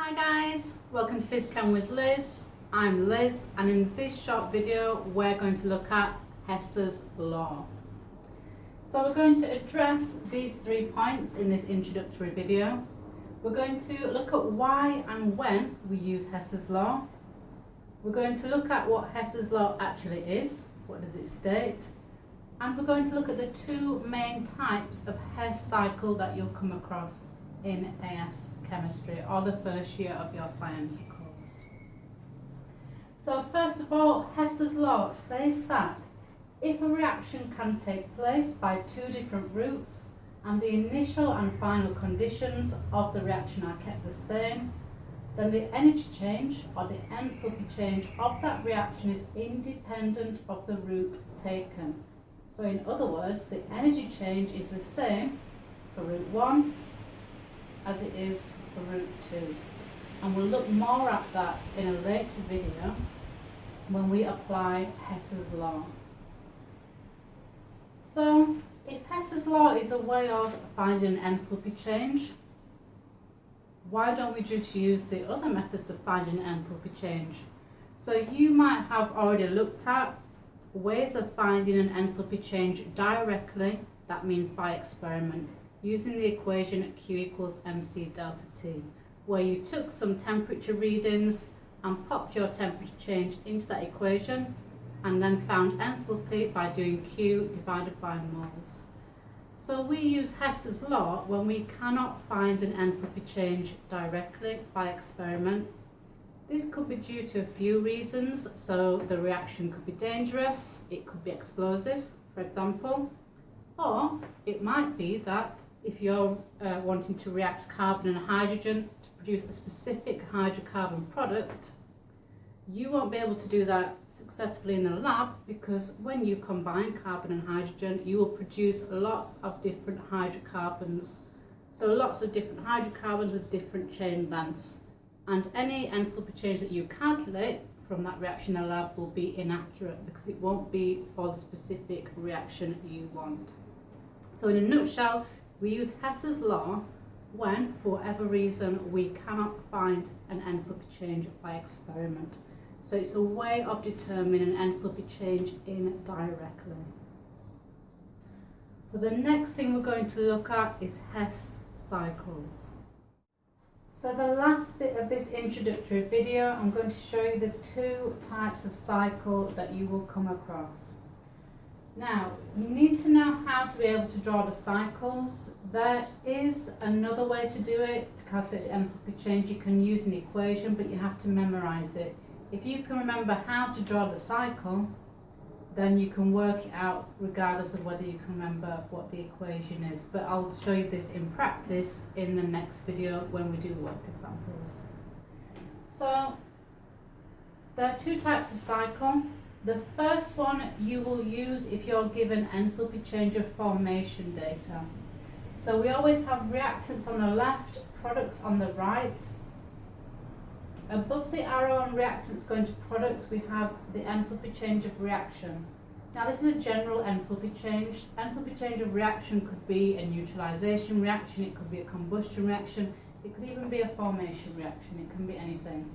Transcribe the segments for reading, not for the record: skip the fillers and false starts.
Hi guys, welcome to PhysChem with Liz. I'm Liz, and in this short video we're going to look at Hess's Law. So we're going to address these 3 points in this introductory video. We're going to look at why and when we use Hess's Law. We're going to look at what Hess's Law actually is, what does it state, and we're going to look at the 2 main types of Hess cycle that you'll come across in AS chemistry or the first year of your science course. So first of all, Hess's Law says that if a reaction can take place by 2 different routes and the initial and final conditions of the reaction are kept the same, then the energy change or the enthalpy change of that reaction is independent of the route taken. So in other words, the energy change is the same for route 1 as it is for route 2. And we'll look more at that in a later video when we apply Hess's Law. So if Hess's Law is a way of finding an enthalpy change, why don't we just use the other methods of finding enthalpy change? So you might have already looked at ways of finding an enthalpy change directly, that means by experiment, using the equation Q equals mc delta T, where you took some temperature readings and popped your temperature change into that equation and then found enthalpy by doing Q divided by moles. So we use Hess's Law when we cannot find an enthalpy change directly by experiment. This could be due to a few reasons. So the reaction could be dangerous, it could be explosive, for example, or it might be that if you're wanting to react carbon and hydrogen to produce a specific hydrocarbon product, you won't be able to do that successfully in the lab, because when you combine carbon and hydrogen, you will produce lots of different hydrocarbons. So lots of different hydrocarbons with different chain lengths. And any enthalpy change that you calculate from that reaction in the lab will be inaccurate because it won't be for the specific reaction you want. So in a nutshell, we use Hess's Law when, for whatever reason, we cannot find an enthalpy change by experiment. So it's a way of determining an enthalpy change indirectly. So the next thing we're going to look at is Hess cycles. So the last bit of this introductory video, I'm going to show you the 2 types of cycle that you will come across. Now, you need to know how to be able to draw the cycles. There is another way to do it, to calculate the enthalpy change. You can use an equation, but you have to memorize it. If you can remember how to draw the cycle, then you can work it out regardless of whether you can remember what the equation is. But I'll show you this in practice in the next video when we do work examples. So, there are 2 types of cycle. The first one you will use if you're given enthalpy change of formation data. So we always have reactants on the left, products on the right. Above the arrow on reactants going to products, we have the enthalpy change of reaction. Now this is a general enthalpy change. Enthalpy change of reaction could be a neutralization reaction, it could be a combustion reaction, it could even be a formation reaction, it can be anything.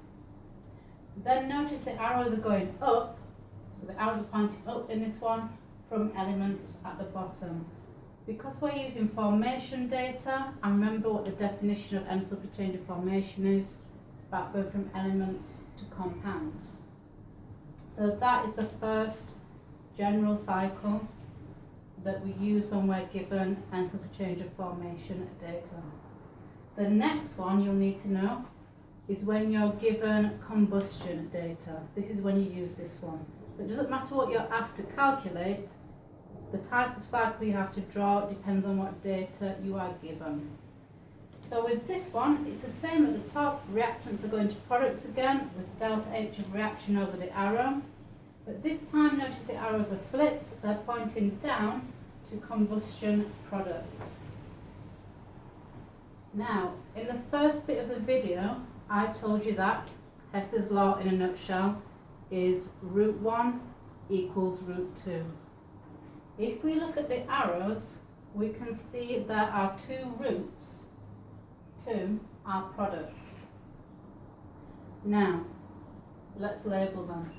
Then notice the arrows are going up. So the arrows are pointing up in this one from elements at the bottom. Because we're using formation data, and remember what the definition of enthalpy change of formation is, it's about going from elements to compounds. So that is the first general cycle that we use when we're given enthalpy change of formation data. The next one you'll need to know is when you're given combustion data. This is when you use this one. So it doesn't matter what you're asked to calculate, the type of cycle you have to draw depends on what data you are given. So with this one, it's the same at the top. Reactants are going to products again with delta H of reaction over the arrow. But this time, notice the arrows are flipped. They're pointing down to combustion products. Now, in the first bit of the video, I told you that Hess's Law in a nutshell is route 1 equals route 2. If we look at the arrows, we can see there are 2 routes to our products. Now, let's label them.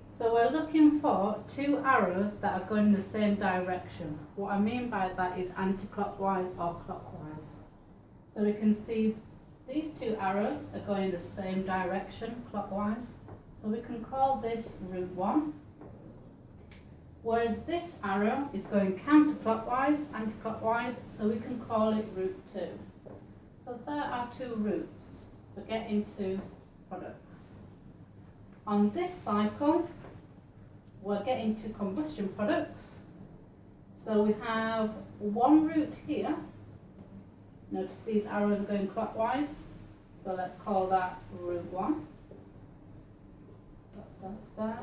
So we're looking for two arrows that are going in the same direction. What I mean by that is anti-clockwise or clockwise. So we can see these two arrows are going in the same direction, clockwise. So we can call this route 1. Whereas this arrow is going counterclockwise, anti-clockwise, so we can call it route 2. So there are two routes for getting two products. On this cycle, we're getting to combustion products. So we have one route here. Notice these arrows are going clockwise. So let's call that route 1. That starts there.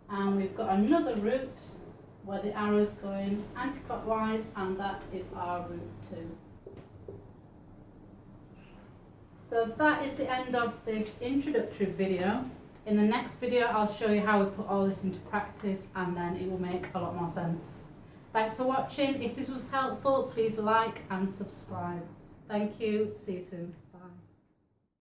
And we've got another route where the arrow is going anti-clockwise, and that is our route 2. So that is the end of this introductory video. In the next video, I'll show you how we put all this into practice, and then it will make a lot more sense. Thanks for watching. If this was helpful, please like and subscribe. Thank you. See you soon.